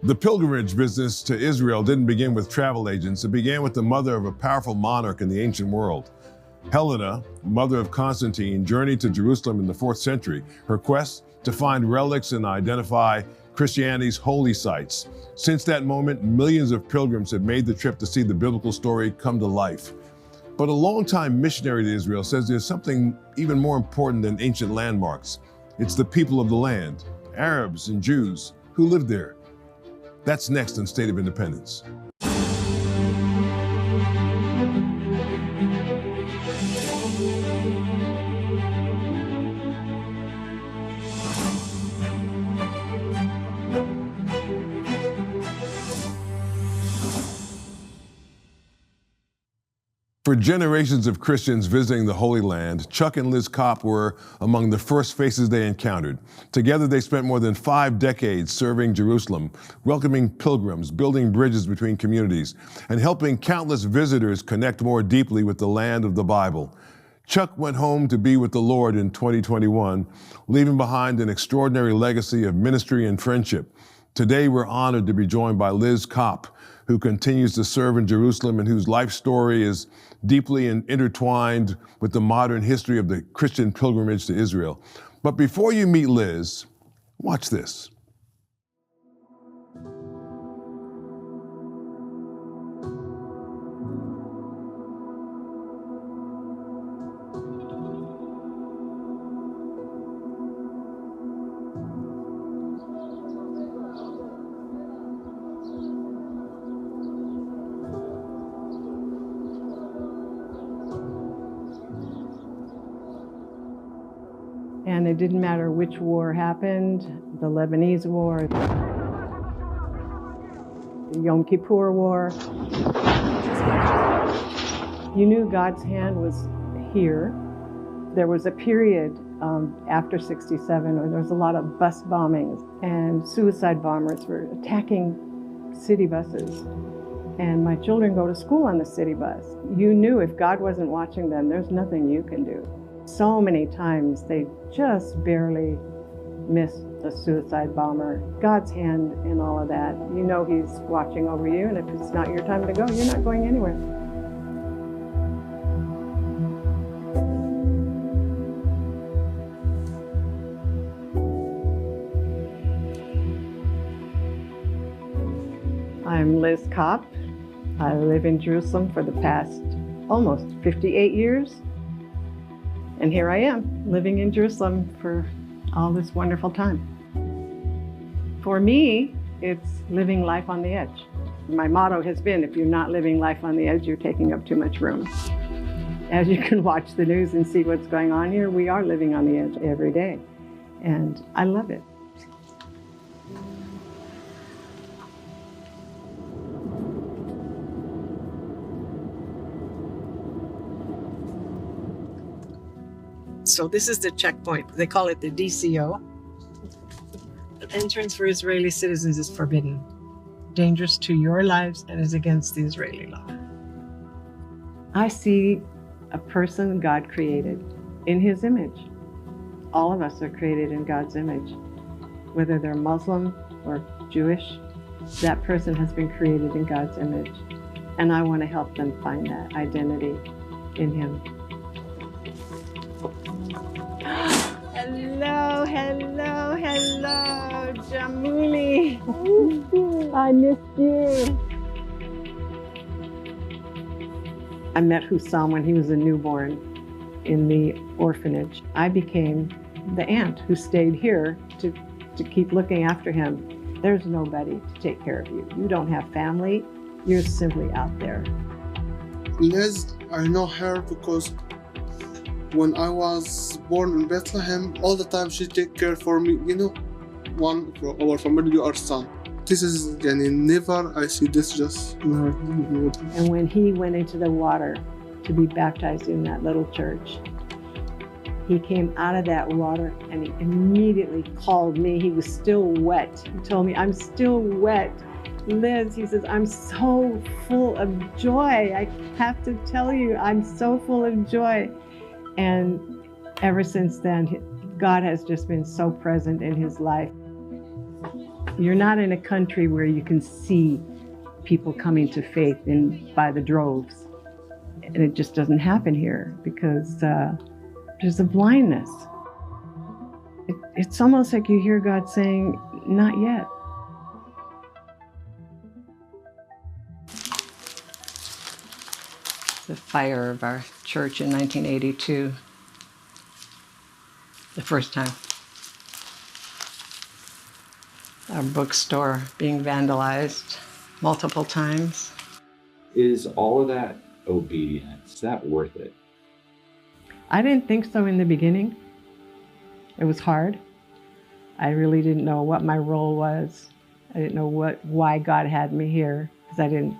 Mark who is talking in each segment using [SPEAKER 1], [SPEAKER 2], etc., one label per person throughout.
[SPEAKER 1] The pilgrimage business to Israel didn't begin with travel agents. It began with the mother of a powerful monarch in the ancient world. Helena, mother of Constantine, journeyed to Jerusalem in the 4th century. Her quest to find relics and identify Christianity's holy sites. Since that moment, millions of pilgrims have made the trip to see the biblical story come to life. But a longtime missionary to Israel says there's something even more important than ancient landmarks. It's the people of the land, Arabs and Jews, who live there. That's next on State of Independence. For generations of Christians visiting the Holy Land, Chuck and Liz Kopp were among the first faces they encountered. Together, they spent more than 5 decades serving Jerusalem, welcoming pilgrims, building bridges between communities, and helping countless visitors connect more deeply with the land of the Bible. Chuck went home to be with the Lord in 2021, leaving behind an extraordinary legacy of ministry and friendship. Today, we're honored to be joined by Liz Kopp, who continues to serve in Jerusalem and whose life story is deeply intertwined with the modern history of the Christian pilgrimage to Israel. But before you meet Liz, watch this.
[SPEAKER 2] And it didn't matter which war happened, the Lebanese War, the Yom Kippur War. You knew God's hand was here. There was a period after '67 where there was a lot of bus bombings and suicide bombers were attacking city buses. And my children go to school on the city bus. You knew if God wasn't watching them, there's nothing you can do. So many times they just barely missed the suicide bomber. God's hand in all of that. You know He's watching over you, and if it's not your time to go, you're not going anywhere. I'm Liz Kopp. I live in Jerusalem for the past almost 58 years. And here I am, living in Jerusalem for all this wonderful time. For me, it's living life on the edge. My motto has been, if you're not living life on the edge, you're taking up too much room. As you can watch the news and see what's going on here, we are living on the edge every day. And I love it.
[SPEAKER 3] So this is the checkpoint. They call it the DCO. Entrance for Israeli citizens is forbidden, dangerous to your lives, and is against the Israeli law.
[SPEAKER 2] I see a person God created in His image. All of us are created in God's image. Whether they're Muslim or Jewish, that person has been created in God's image. And I want to help them find that identity in Him. Hello, hello, hello, Jamuli. I missed you. I met Hussam when he was a newborn in the orphanage. I became the aunt who stayed here to keep looking after him. There's nobody to take care of you. You don't have family. You're simply out there.
[SPEAKER 4] Liz, I know her because when I was born in Bethlehem, all the time she take care for me. You know, one for our family, our son. This is, never I see this just.
[SPEAKER 2] And when he went into the water to be baptized in that little church, he came out of that water and he immediately called me. He was still wet. He told me, I'm still wet. Liz, he says, I'm so full of joy. I have to tell you, I'm so full of joy. And ever since then, God has just been so present in his life. You're not in a country where you can see people coming to faith by the droves. And it just doesn't happen here because there's a blindness. It's almost like you hear God saying, not yet. The fire of our church in 1982, the first time. Our bookstore being vandalized multiple times.
[SPEAKER 5] Is all of that obedience, is that worth it?
[SPEAKER 2] I didn't think so in the beginning. It was hard. I really didn't know what my role was. I didn't know why God had me here because I didn't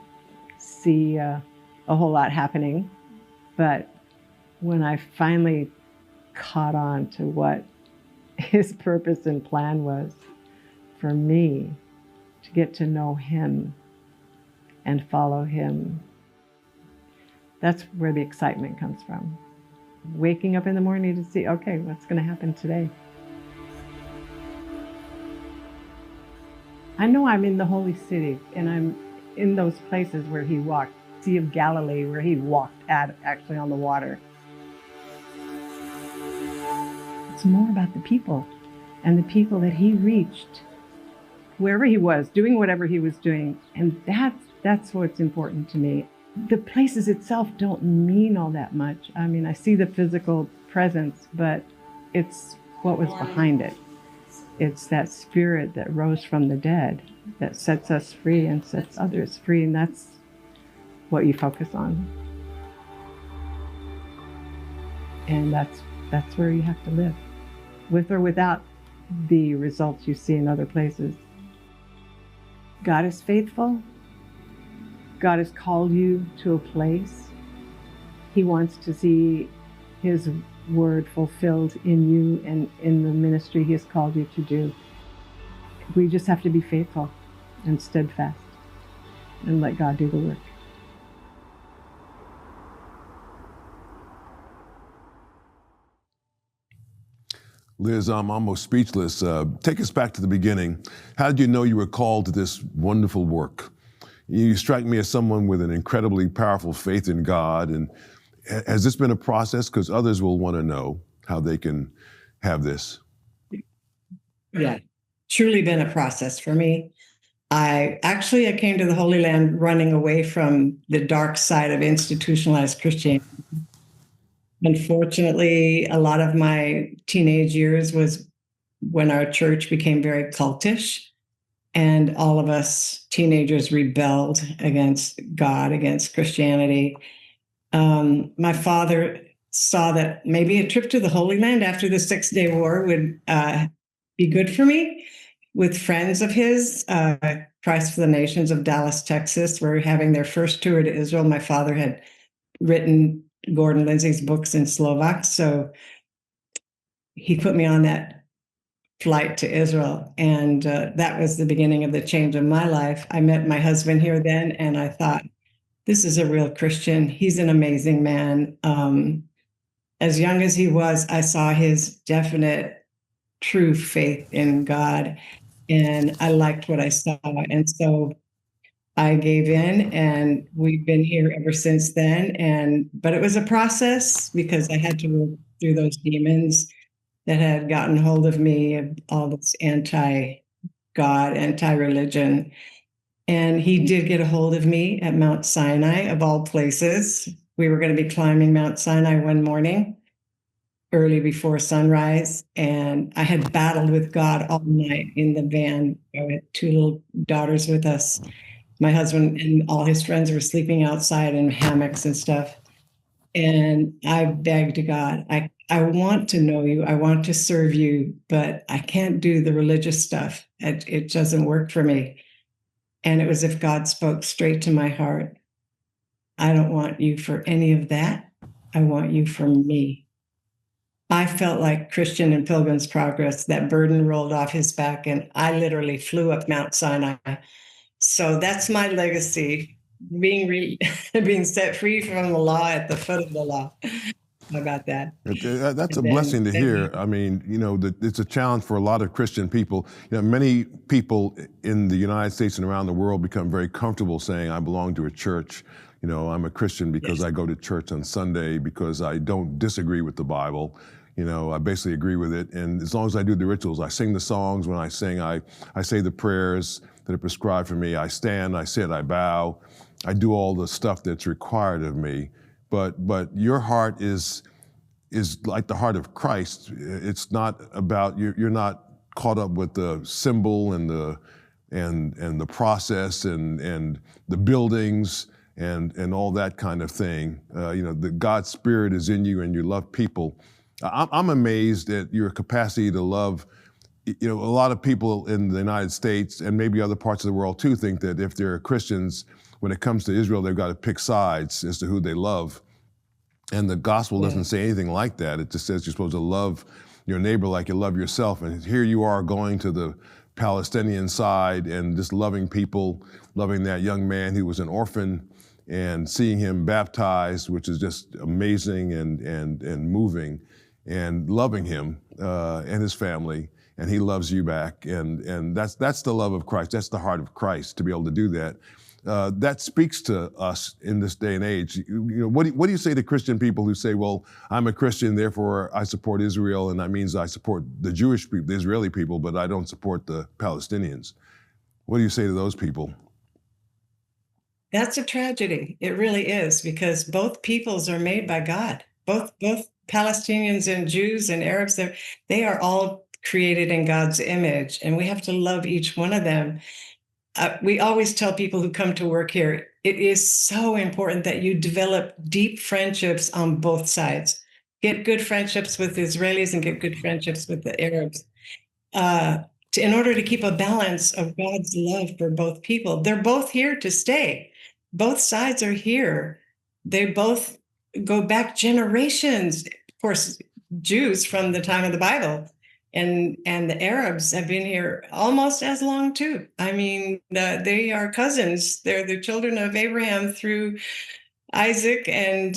[SPEAKER 2] see a whole lot happening. But when I finally caught on to what His purpose and plan was for me, to get to know Him and follow Him, that's where the excitement comes from. Waking up in the morning to see, okay, what's going to happen today? I know I'm in the holy city and I'm in those places where He walked, Sea of Galilee, where He walked actually on the water. It's more about the people and the people that He reached, wherever He was, doing whatever He was doing. And that's what's important to me. The places itself don't mean all that much. I mean, I see the physical presence, but it's what was behind it. It's that Spirit that rose from the dead that sets us free and sets others free, and that's what you focus on. And that's where you have to live, with or without the results you see in other places. God is faithful. God has called you to a place. He wants to see His word fulfilled in you and in the ministry He has called you to do. We just have to be faithful and steadfast and let God do the work.
[SPEAKER 1] Liz, I'm almost speechless. Take us back to the beginning. How did you know you were called to this wonderful work? You strike me as someone with an incredibly powerful faith in God. And has this been a process? Because others will want to know how they can have this.
[SPEAKER 6] Yeah, truly been a process for me. I came to the Holy Land running away from the dark side of institutionalized Christianity. Unfortunately, a lot of my teenage years was when our church became very cultish, and all of us teenagers rebelled against God, against Christianity. My father saw that maybe a trip to the Holy Land after the 6-Day War would be good for me. With friends of his, Christ for the Nations of Dallas, Texas, were having their first tour to Israel. My father had written Gordon Lindsay's books in Slovak, so he put me on that flight to Israel, and that was the beginning of the change of my life. I met my husband here then, and I thought, this is a real Christian. He's an amazing man. As young as he was, I saw his definite, true faith in God, and I liked what I saw. And so I gave in, and we've been here ever since then. But it was a process because I had to work through those demons that had gotten hold of me, of all this anti-God, anti-religion. And he did get a hold of me at Mount Sinai, of all places. We were going to be climbing Mount Sinai one morning, early before sunrise. And I had battled with God all night in the van. I had 2 little daughters with us. My husband and all his friends were sleeping outside in hammocks and stuff. And I begged God, I want to know you. I want to serve you, but I can't do the religious stuff. It doesn't work for me. And it was as if God spoke straight to my heart. I don't want you for any of that. I want you for me. I felt like Christian in Pilgrim's Progress, that burden rolled off his back, and I literally flew up Mount Sinai. So that's my legacy, being set free from the law at the foot of the law. about that.
[SPEAKER 1] That's a
[SPEAKER 6] And
[SPEAKER 1] blessing to
[SPEAKER 6] then
[SPEAKER 1] hear. I mean, it's a challenge for a lot of Christian people. Many people in the United States and around the world become very comfortable saying, I belong to a church. I'm a Christian because
[SPEAKER 6] Yes.
[SPEAKER 1] I go to church on Sunday, because I don't disagree with the Bible. I basically agree with it. And as long as I do the rituals, I sing the songs. When I sing, I say the prayers that are prescribed for me. I stand, I sit, I bow. I do all the stuff that's required of me. But your heart is like the heart of Christ. It's not about you're not caught up with the symbol and the process and the buildings and all that kind of thing. The God's Spirit is in you, and you love people. I'm amazed at your capacity to love. A lot of people in the United States and maybe other parts of the world too think that if they're Christians, when it comes to Israel, they've got to pick sides as to who they love. And the gospel doesn't say anything like that. It just says you're supposed to love your neighbor like you love yourself. And here you are going to the Palestinian side and just loving people, loving that young man who was an orphan and seeing him baptized, which is just amazing and moving, and loving him and his family. And he loves you back. And that's the love of Christ. That's the heart of Christ, to be able to do that. That speaks to us in this day and age. What do you say to Christian people who say, well, I'm a Christian, therefore I support Israel, and that means I support the Jewish people, the Israeli people, but I don't support the Palestinians? What do you say to those people?
[SPEAKER 6] That's a tragedy. It really is, because both peoples are made by God. Both Palestinians and Jews and Arabs, they are all created in God's image, and we have to love each one of them. We always tell people who come to work here, it is so important that you develop deep friendships on both sides. Get good friendships with Israelis and get good friendships with the Arabs. In order to keep a balance of God's love for both people. They're both here to stay. Both sides are here. They both go back generations. Of course, Jews from the time of the Bible. And the Arabs have been here almost as long too. I mean, they are cousins. They're the children of Abraham through Isaac, and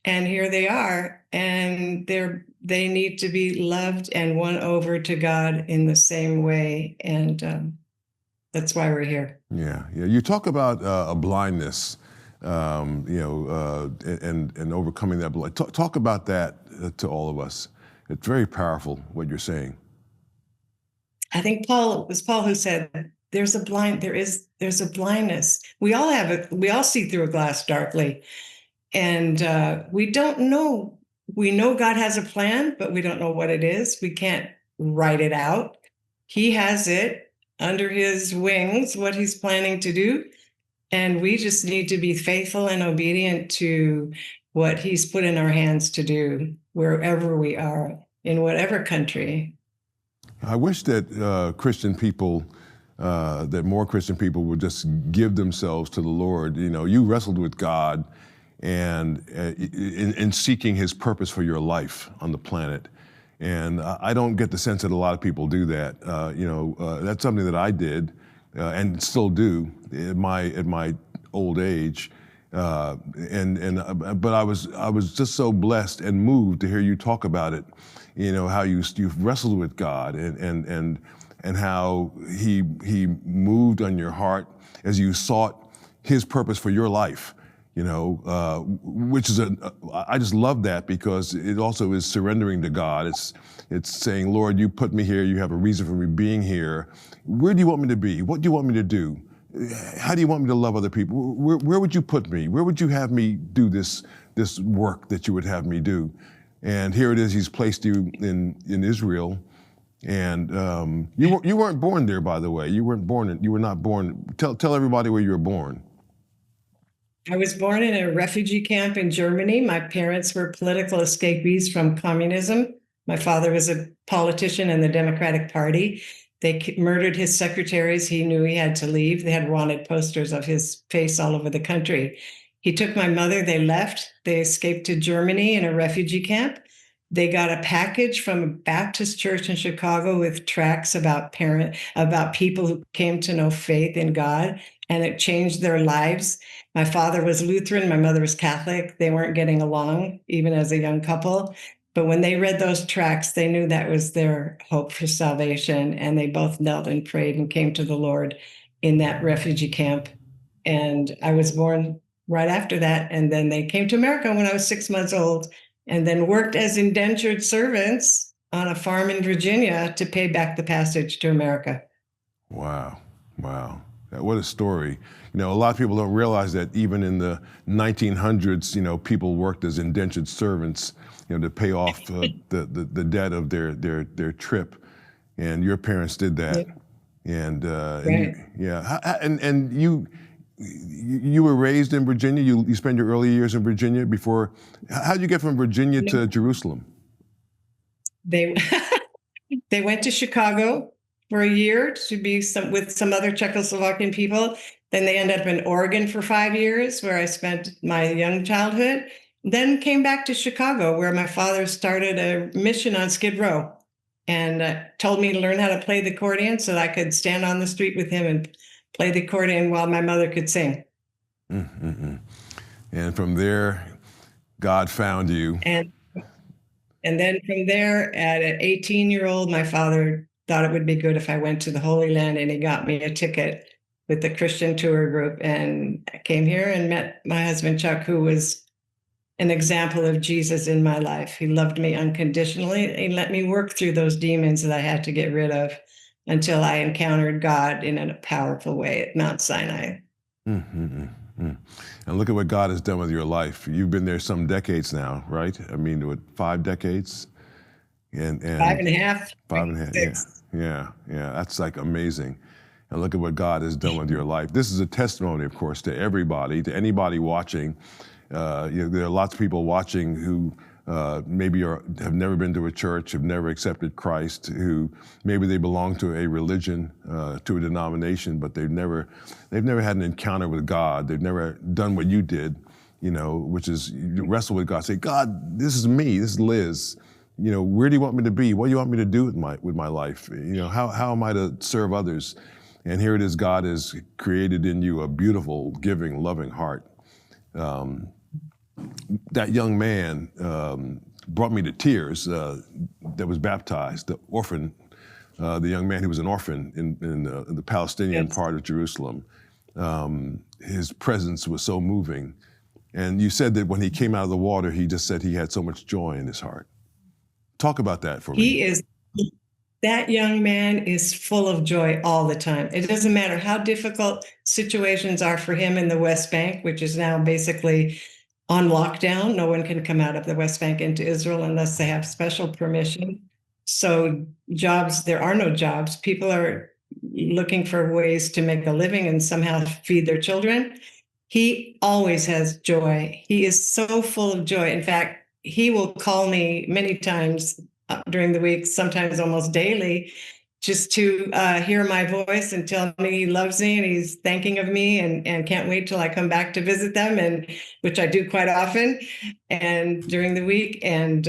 [SPEAKER 6] here they are. And they need to be loved and won over to God in the same way. And that's why we're here.
[SPEAKER 1] Yeah. You talk about a blindness, and overcoming that blindness. Talk about that to all of us. It's very powerful what you're saying.
[SPEAKER 6] I think it was Paul who said, there's a blindness. We all have it. We all see through a glass darkly. And we don't know. We know God has a plan, but we don't know what it is. We can't write it out. He has it under his wings, what he's planning to do. And we just need to be faithful and obedient to what he's put in our hands to do, wherever we are, in whatever country.
[SPEAKER 1] I wish that Christian people, that more Christian people would just give themselves to the Lord. You wrestled with God and in seeking his purpose for your life on the planet. And I don't get the sense that a lot of people do that. That's something that I did and still do at my old age. But I was just so blessed and moved to hear you talk about it. How you've wrestled with God and how he moved on your heart as you sought his purpose for your life. Which is I just love that, because it also is surrendering to God. It's saying, Lord, you put me here. You have a reason for me being here. Where do you want me to be? What do you want me to do? How do you want me to love other people? Where would you put me? Where would you have me do this work that you would have me do? And here it is. He's placed you in Israel, and you weren't born there, by the way. You were not born. Tell everybody where you were born.
[SPEAKER 6] I was born in a refugee camp in Germany. My parents were political escapees from communism. My father was a politician in the Democratic Party. They murdered his secretaries. He knew he had to leave. They had wanted posters of his face all over the country. He took my mother. They left. They escaped to Germany in a refugee camp. They got a package from a Baptist church in Chicago with tracts about people who came to know faith in God. and it changed their lives. My father was Lutheran, my mother was Catholic. They weren't getting along, even as a young couple. But when they read those tracts, they knew that was their hope for salvation. And they both knelt and prayed and came to the Lord in that refugee camp. And I was born right after that. And then they came to America when I was 6 months old, and then worked as indentured servants on a farm in Virginia to pay back the passage to America.
[SPEAKER 1] Wow. Wow. What a story. You know, a lot of people don't realize that even in the 1900s, you know, people worked as indentured servants, you know, to pay off the debt of their trip. And your parents did that.
[SPEAKER 6] Yeah.
[SPEAKER 1] And,
[SPEAKER 6] Right.
[SPEAKER 1] and you were raised in Virginia. You spent your early years in Virginia before. How did you get from Virginia to Jerusalem?
[SPEAKER 6] They they went to Chicago for a year to be with some other Czechoslovakian people. Then they ended up in Oregon for 5 years, where I spent my young childhood. Then came back to Chicago, where my father started a mission on Skid Row, and told me to learn how to play the accordion so that I could stand on the street with him and play the accordion while my mother could sing.
[SPEAKER 1] Mm-hmm. And from there, God found you.
[SPEAKER 6] And then from there, at an 18-year-old, my father thought it would be good if I went to the Holy Land, and he got me a ticket with the Christian tour group. And I came here and met my husband, Chuck, who was an example of Jesus in my life. He loved me unconditionally. He let me work through those demons that I had to get rid of until I encountered God in a powerful way at Mount Sinai.
[SPEAKER 1] Mm-hmm. And look at what God has done with your life. You've been there some decades now, right? I mean, what, 5 decades? And
[SPEAKER 6] 5.5.
[SPEAKER 1] 5.5. Yeah. That's like amazing. And look at what God has done with your life. This is a testimony, of course, to everybody, to anybody watching. You know, there are lots of people watching who maybe have never been to a church, have never accepted Christ, who maybe they belong to a religion, to a denomination, but they've never had an encounter with God. They've never done what you did, you know, which is you wrestle with God, say, God, this is me, this is Liz. You know, where do you want me to be? What do you want me to do with my life? You know, how am I to serve others? And here it is, God has created in you a beautiful, giving, loving heart. That young man brought me to tears that was baptized, the orphan, the young man who was an orphan in the Palestinian part of Jerusalem. His presence was so moving. And you said that when he came out of the water, he just said he had so much joy in his heart. Talk about that for me.
[SPEAKER 6] That young man is full of joy all the time. It doesn't matter how difficult situations are for him in the West Bank, which is now basically on lockdown. No one can come out of the West Bank into Israel unless they have special permission. So there are no jobs. People are looking for ways to make a living and somehow feed their children. He always has joy. He is so full of joy. In fact, he will call me many times during the week, sometimes almost daily, just to hear my voice and tell me he loves me and he's thanking of me and can't wait till I come back to visit them, and which I do quite often and during the week. And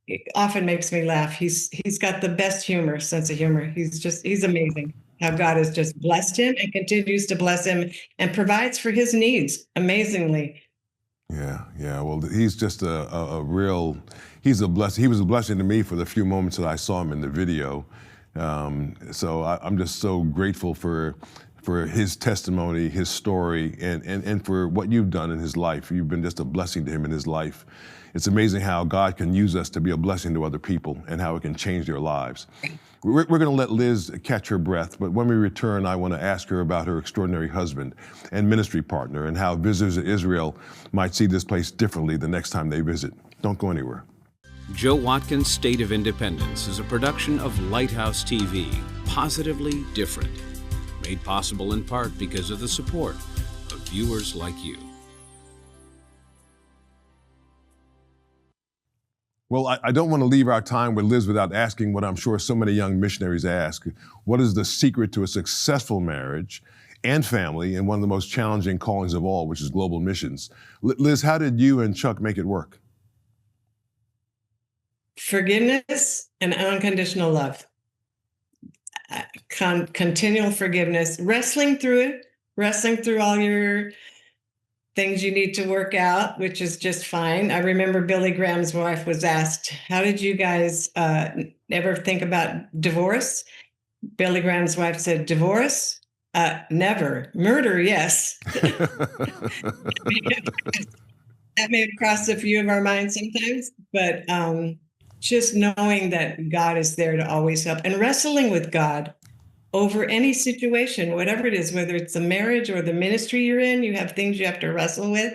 [SPEAKER 6] it often makes me laugh. He's got the best sense of humor. He's amazing how God has just blessed him and continues to bless him and provides for his needs amazingly.
[SPEAKER 1] Yeah. Well, he's just he's a blessing. He was a blessing to me for the few moments that I saw him in the video. So I'm just so grateful for his testimony, his story, and for what you've done in his life. You've been just a blessing to him in his life. It's amazing how God can use us to be a blessing to other people and how it can change their lives. We're going to let Liz catch her breath, but when we return, I want to ask her about her extraordinary husband and ministry partner and how visitors to Israel might see this place differently the next time they visit. Don't go anywhere.
[SPEAKER 7] Joe Watkins' State of Independence is a production of Lighthouse TV, positively different. Made possible in part because of the support of viewers like you.
[SPEAKER 1] Well, I don't want to leave our time with Liz without asking what I'm sure so many young missionaries ask. What is the secret to a successful marriage and family in one of the most challenging callings of all, which is global missions? Liz, how did you and Chuck make it work?
[SPEAKER 6] Forgiveness and unconditional love. Continual forgiveness, wrestling through it, wrestling through all your things you need to work out, which is just fine. I remember Billy Graham's wife was asked, how did you guys ever think about divorce? Billy Graham's wife said, divorce? Never. Murder, yes. That may have crossed a few of our minds sometimes, but just knowing that God is there to always help and wrestling with God over any situation, whatever it is, whether it's the marriage or the ministry you're in, you have things you have to wrestle with.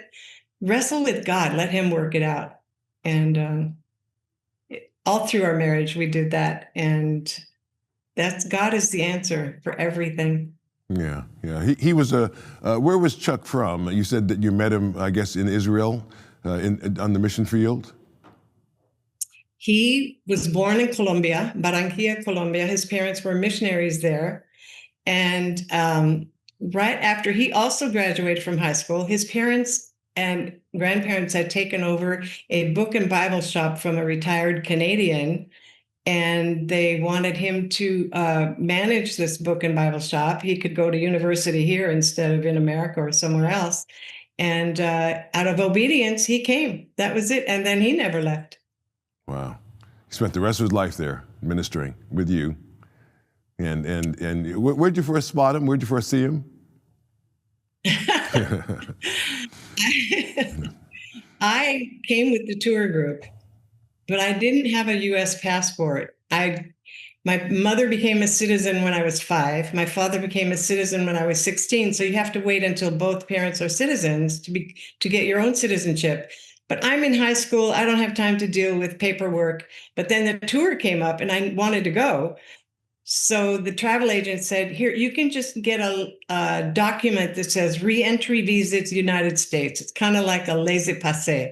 [SPEAKER 6] Wrestle with God, let him work it out. And all through our marriage, we did that. And God is the answer for everything.
[SPEAKER 1] Yeah. He was where was Chuck from? You said that you met him, I guess, in Israel, on the mission field.
[SPEAKER 6] He was born in Colombia, Barranquilla, Colombia. His parents were missionaries there. And right after he also graduated from high school, his parents and grandparents had taken over a book and Bible shop from a retired Canadian. And they wanted him to manage this book and Bible shop. He could go to university here instead of in America or somewhere else. And out of obedience, he came. That was it. And then he never left.
[SPEAKER 1] Wow. He spent the rest of his life there ministering with you. And where'd you first spot him? Where'd you first see him?
[SPEAKER 6] I came with the tour group, but I didn't have a U.S. passport. My mother became a citizen when I was 5. My father became a citizen when I was 16. So you have to wait until both parents are citizens to get your own citizenship. But I'm in high school. I don't have time to deal with paperwork. But then the tour came up and I wanted to go. So the travel agent said, here, you can just get a document that says re-entry visa to the United States. It's kind of like a laissez-passer.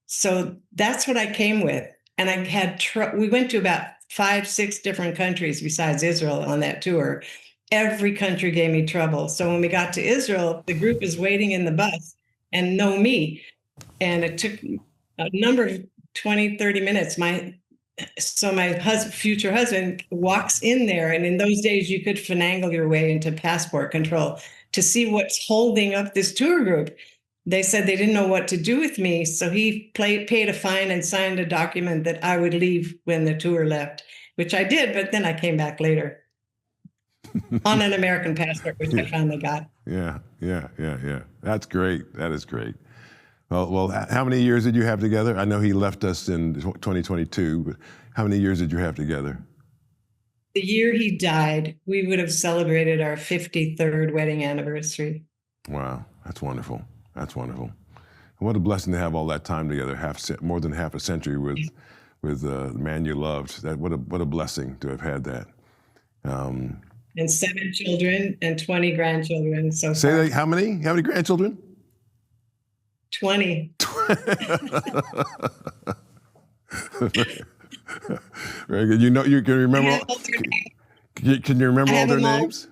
[SPEAKER 6] So that's what I came with. And I had, we went to about 5-6 different countries besides Israel on that tour. Every country gave me trouble. So when we got to Israel, the group is waiting in the bus and know me. And it took a number of 20, 30 minutes. My future husband walks in there. And in those days, you could finagle your way into passport control to see what's holding up this tour group. They said they didn't know what to do with me. So he paid a fine and signed a document that I would leave when the tour left, which I did. But then I came back later on an American passport, which I finally got.
[SPEAKER 1] Yeah. That's great. That is great. Well, how many years did you have together? I know he left us in 2022, but how many years did you have together?
[SPEAKER 6] The year he died, we would have celebrated our 53rd wedding anniversary.
[SPEAKER 1] Wow, that's wonderful. That's wonderful. And what a blessing to have all that time together, more than half a century with the man you loved. What a blessing to have had that.
[SPEAKER 6] And 7 children and 20 grandchildren. So
[SPEAKER 1] say that, how many grandchildren?
[SPEAKER 6] 20.
[SPEAKER 1] Very good. You can remember. Can you remember all their names?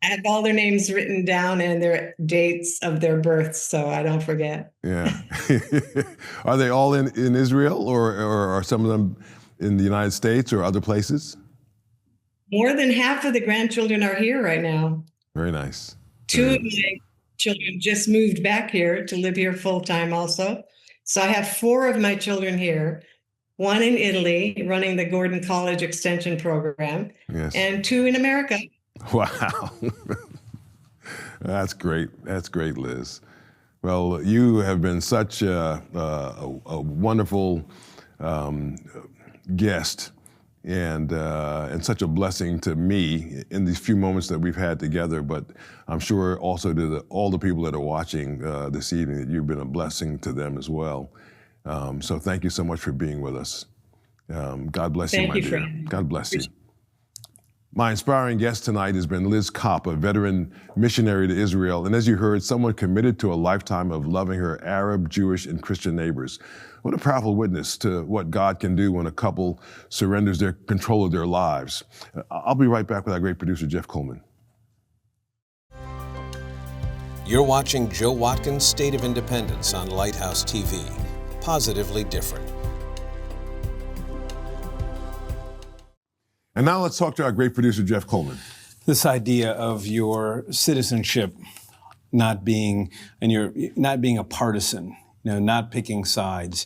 [SPEAKER 6] I have all their names written down and their dates of their births, so I don't forget.
[SPEAKER 1] Yeah. Are they all in Israel, or are some of them in the United States or other places?
[SPEAKER 6] More than half of the grandchildren are here right now.
[SPEAKER 1] Very nice.
[SPEAKER 6] 2 of my children just moved back here to live here full time also. So I have 4 of my children here, 1 in Italy running the Gordon College Extension Program,
[SPEAKER 1] yes,
[SPEAKER 6] and 2 in America.
[SPEAKER 1] Wow. That's great. That's great, Liz. Well, you have been such a wonderful guest and such a blessing to me in these few moments that we've had together, but I'm sure also to all the people that are watching this evening that you've been a blessing to them as well. So thank you so much for being with us. God bless you, my dear.
[SPEAKER 6] Friend.
[SPEAKER 1] God bless you. My inspiring guest tonight has been Liz Kopp, a veteran missionary to Israel, and as you heard, someone committed to a lifetime of loving her Arab, Jewish, and Christian neighbors. What a powerful witness to what God can do when a couple surrenders their control of their lives. I'll be right back with our great producer, Jeff Coleman.
[SPEAKER 7] You're watching Joe Watkins' State of Independence on Lighthouse TV. Positively different.
[SPEAKER 1] And now let's talk to our great producer, Jeff Coleman.
[SPEAKER 8] This idea of your citizenship not being, and you're not being a partisan, not picking sides.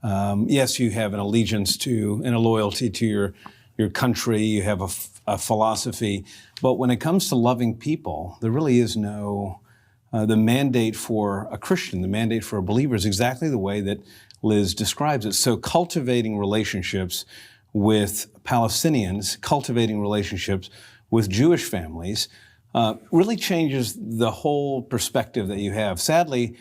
[SPEAKER 8] Yes, you have an allegiance to and a loyalty to your country. You have a philosophy, but when it comes to loving people, there really is no. The mandate for a Christian, the mandate for a believer, is exactly the way that Liz describes it. So, cultivating relationships with Palestinians, cultivating relationships with Jewish families, really changes the whole perspective that you have. Sadly,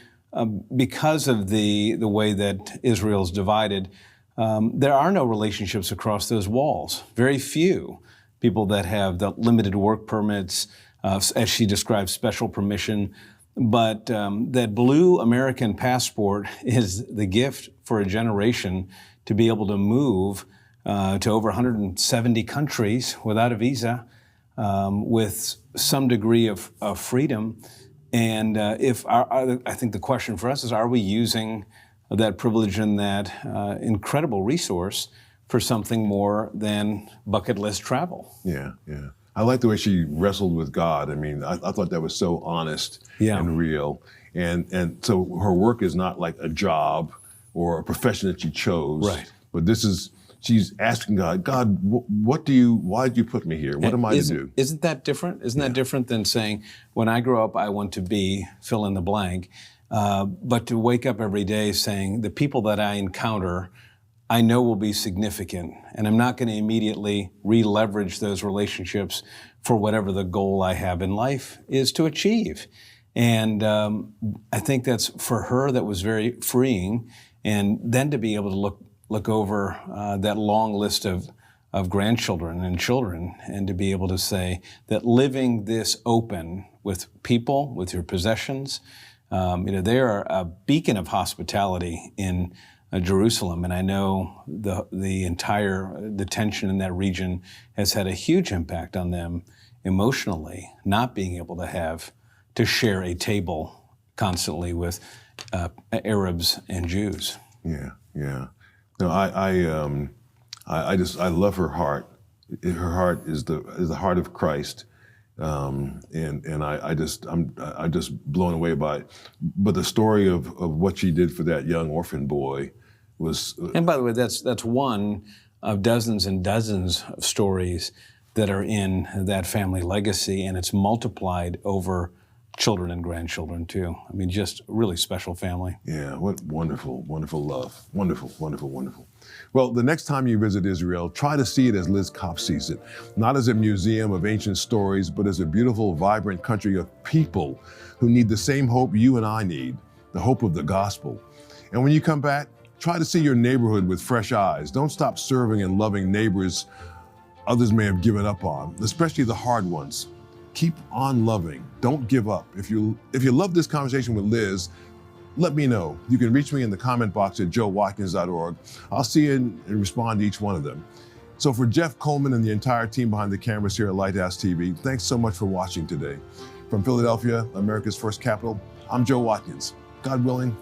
[SPEAKER 8] because of the way that Israel's divided, there are no relationships across those walls. Very few people that have the limited work permits, as she describes, special permission. But that blue American passport is the gift for a generation to be able to move to over 170 countries without a visa, with some degree of freedom. And I think the question for us is, are we using that privilege and that incredible resource for something more than bucket list travel?
[SPEAKER 1] Yeah, yeah. I like the way she wrestled with God. I mean, I thought that was so honest and real. And so her work is not like a job or a profession that she chose.
[SPEAKER 8] Right.
[SPEAKER 1] But she's asking God, why did you put me here? What am I to do?
[SPEAKER 8] Isn't that different? Isn't that different than saying, when I grow up, I want to be fill in the blank, but to wake up every day saying, the people that I encounter, I know will be significant, and I'm not going to immediately re-leverage those relationships for whatever the goal I have in life is to achieve. And I think that's, for her, that was very freeing. And then to be able to look over that long list of grandchildren and children, and to be able to say that living this open with people, with your possessions, they are a beacon of hospitality in Jerusalem, and I know the entire tension in that region has had a huge impact on them emotionally, not being able to share a table constantly with Arabs and Jews.
[SPEAKER 1] Yeah, yeah. No, I love her heart. Her heart is the heart of Christ, and I'm just blown away by it. But the story of what she did for that young orphan boy was.
[SPEAKER 8] And by the way, that's one of dozens and dozens of stories that are in that family legacy, and it's multiplied over children and grandchildren too. I mean, just a really special family.
[SPEAKER 1] Yeah, what wonderful, wonderful love. Wonderful, wonderful, wonderful. Well, the next time you visit Israel, try to see it as Liz Kopp sees it. Not as a museum of ancient stories, but as a beautiful, vibrant country of people who need the same hope you and I need, the hope of the gospel. And when you come back, try to see your neighborhood with fresh eyes. Don't stop serving and loving neighbors others may have given up on, especially the hard ones. Keep on loving. Don't give up. If you love this conversation with Liz, let me know. You can reach me in the comment box at joewatkins.org. I'll see you and respond to each one of them. So for Jeff Coleman and the entire team behind the cameras here at Lighthouse TV, thanks so much for watching today. From Philadelphia, America's first capital, I'm Joe Watkins. God willing,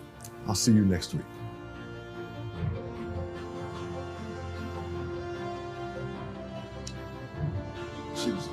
[SPEAKER 1] I'll see you next week. She was